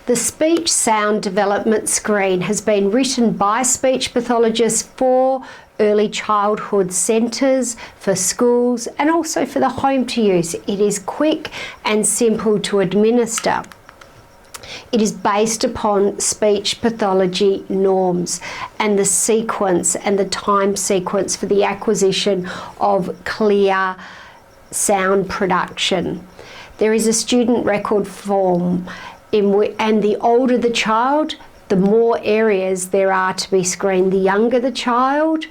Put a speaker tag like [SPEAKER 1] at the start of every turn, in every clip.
[SPEAKER 1] The speech sound development screen has been written by speech pathologists for early childhood centres, for schools, and also for the home to use. It is quick and simple to administer. It is based upon speech pathology norms and the sequence and the time sequence for the acquisition of clear sound production. There is a student record form and the older the child, the more areas there are to be screened. The younger the child,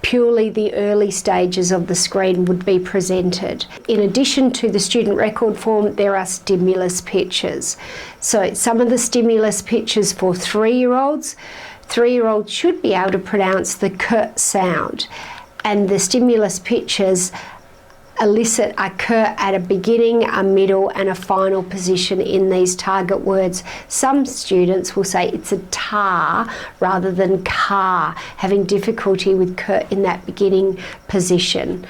[SPEAKER 1] purely the early stages of the screen would be presented. In addition to the student record form, there are stimulus pictures. So some of the stimulus pictures for 3-year-olds, 3-year-olds should be able to pronounce the k sound, and the stimulus pictures elicit a k at a beginning, a middle and a final position in these target words. Some students will say it's a tar rather than car, having difficulty with k in that beginning position.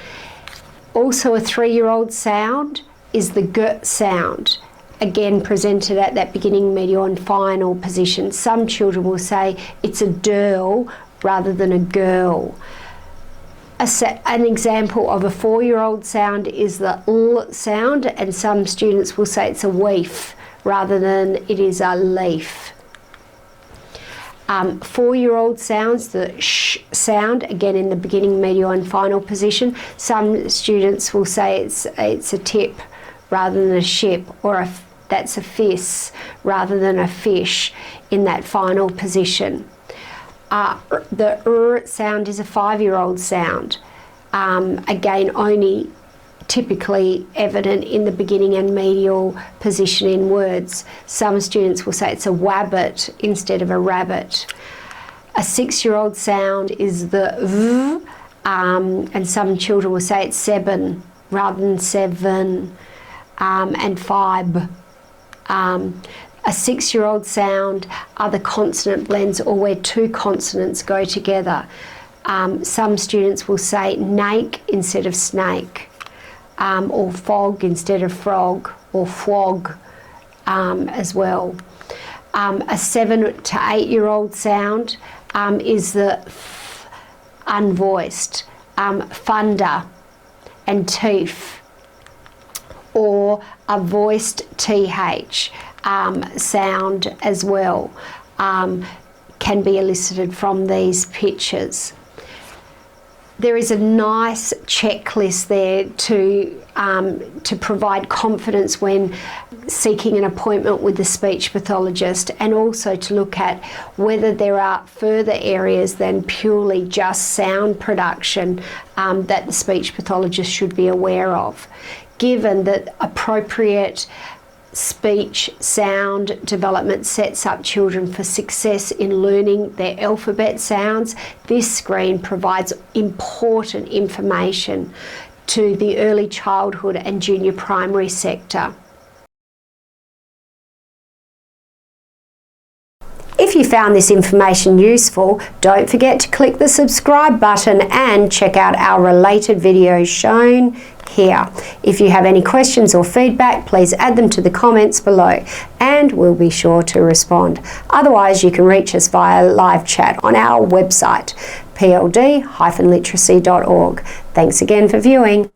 [SPEAKER 1] Also a 3-year-old sound is the g sound, again presented at that beginning, middle and final position. Some children will say it's a dirl rather than a girl. An example of a 4-year-old sound is the l sound, and some students will say it's a weef rather than it is a leaf. 4-year-old sounds, the sh sound, again in the beginning, middle and final position. Some students will say it's a tip rather than a ship, or that's a fish rather than a fish in that final position. The sound is a 5-year-old sound. Again, only typically evident in the beginning and medial position in words. Some students will say it's a wabbit instead of a rabbit. A 6-year-old sound is the v, and some children will say it's seven rather than seven, and five. A 6-year-old sound are the consonant blends, or where 2 consonants go together. Some students will say nake instead of snake, or fog instead of frog, or flog as well. A 7 to 8-year-old sound is the f, unvoiced, thunder and teeth, or a voiced th. Sound as well can be elicited from these pictures. There is a nice checklist there to provide confidence when seeking an appointment with the speech pathologist, and also to look at whether there are further areas than purely just sound production that the speech pathologist should be aware of. Given that appropriate speech sound development sets up children for success in learning their alphabet sounds, this screen provides important information to the early childhood and junior primary sector. If you found this information useful, don't forget to click the subscribe button and check out our related videos shown here. If you have any questions or feedback, please add them to the comments below and we'll be sure to respond. Otherwise, you can reach us via live chat on our website, pld-literacy.org. Thanks again for viewing.